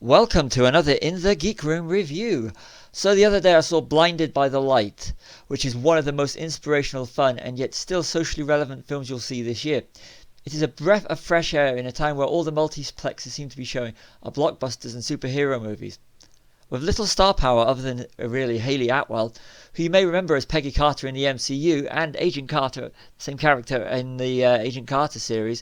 Welcome to another In the Geek Room review. So the other day I saw Blinded by the Light, which is one of the most inspirational, fun, and yet still socially relevant films you'll see this year. It is a breath of fresh air in a time where all the multiplexes seem to be showing are blockbusters and superhero movies. With little star power other than really Hayley Atwell, who you may remember as Peggy Carter in the MCU and Agent Carter, same character in the Agent Carter series,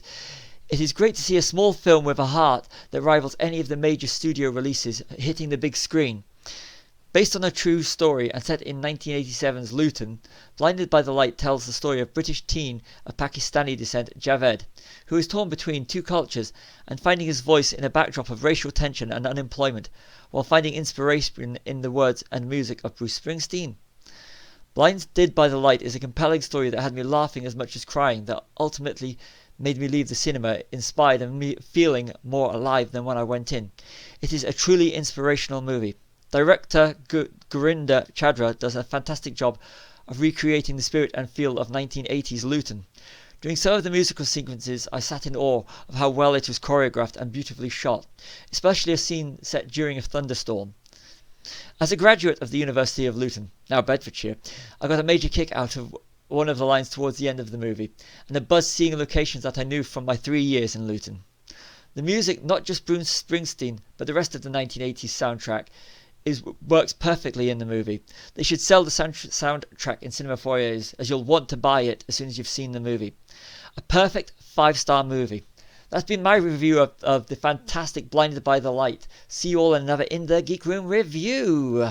it is great to see a small film with a heart that rivals any of the major studio releases hitting the big screen. Based on a true story and set in 1987's Luton, Blinded by the Light tells the story of British teen of Pakistani descent Javed, who is torn between two cultures and finding his voice in a backdrop of racial tension and unemployment, while finding inspiration in the words and music of Bruce Springsteen. Blinded by the Light is a compelling story that had me laughing as much as crying, that ultimately made me leave the cinema inspired and me feeling more alive than when I went in. It is a truly inspirational movie. Director Gurinder Chadha does a fantastic job of recreating the spirit and feel of 1980s Luton. During some of the musical sequences, I sat in awe of how well it was choreographed and beautifully shot, especially a scene set during a thunderstorm. As a graduate of the University of Luton, now Bedfordshire, I got a major kick out of one of the lines towards the end of the movie, and a buzz seeing locations that I knew from my 3 years in Luton. The music, not just Bruce Springsteen, but the rest of the 1980s soundtrack, works perfectly in the movie. They should sell the soundtrack in cinema foyers, as you'll want to buy it as soon as you've seen the movie. A perfect 5-star movie. That's been my review of the fantastic Blinded by the Light. See you all in another In the Geek Room review.